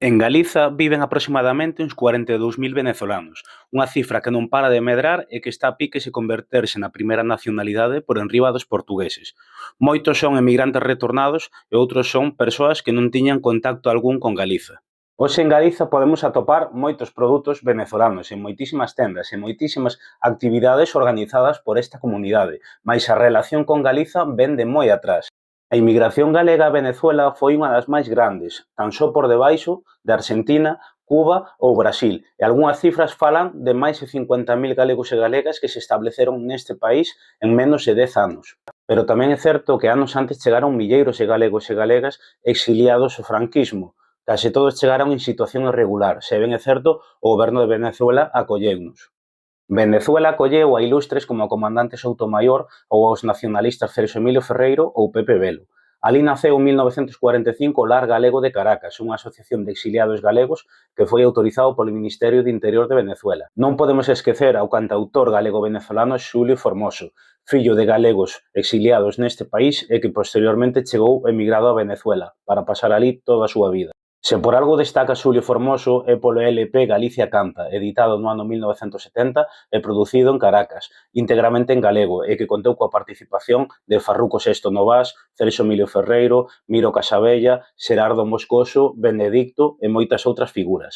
En Galiza viven aproximadamente uns 42.000 venezolanos, unha cifra que non para de medrar e que está a pique se converterse na primeira nacionalidade por enriba dos portugueses. Moitos son emigrantes retornados e outros son persoas que non tiñan contacto algún con Galiza. Hoxe en Galiza podemos atopar moitos produtos venezolanos en moitísimas tendas e moitísimas actividades organizadas por esta comunidade, mais a relación con Galiza vén de moi atrás. A inmigración galega a Venezuela foi unha das máis grandes, tan só por debaixo de Arxentina, Cuba ou Brasil, e algunhas cifras falan de máis de 50.000 galegos e galegas que se estableceron neste país en menos de 10 anos. Pero tamén é certo que anos antes chegaron milleiros de galegos e galegas exiliados ao franquismo. Case todos chegaron en situación irregular, se ben é certo, o goberno de Venezuela acolleunos. Venezuela acolleu a ilustres como o comandante Soutomaior ou aos nacionalistas Celso Emilio Ferreiro ou Pepe Velo. Alí naceu en 1945 o Lar Galego de Caracas, unha asociación de exiliados galegos que foi autorizado polo Ministerio de Interior de Venezuela. Non podemos esquecer ao cantautor galego-venezolano Xulio Formoso, fillo de galegos exiliados neste país e que posteriormente chegou emigrado a Venezuela para pasar alí toda a súa vida. Se por algo destaca Xulio Formoso é polo LP Galicia Canta, editado no ano 1970 e producido en Caracas, íntegramente en galego, e que contou coa participación de Farruco Sesto Novás, Celso Emilio Ferreiro, Miro Casabella, Xerardo Moscoso, Benedicto e moitas outras figuras.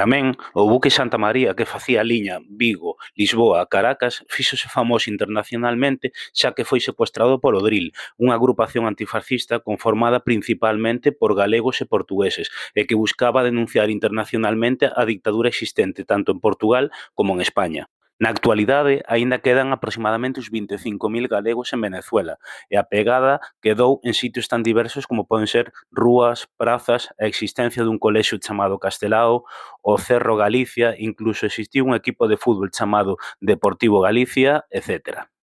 Tamén o buque Santa María que facía a liña Vigo-Lisboa-Caracas fíxose famoso internacionalmente xa que foi secuestrado polo DRIL, unha agrupación antifascista conformada principalmente por galegos e portugueses e que buscaba denunciar internacionalmente a dictadura existente tanto en Portugal como en España. Na actualidade, aínda quedan aproximadamente uns 25.000 galegos en Venezuela e a pegada quedou en sitios tan diversos como poden ser rúas, prazas, a existencia dun colexio chamado Castelao, o Cerro Galicia, incluso existiu un equipo de fútbol chamado Deportivo Galicia, etc.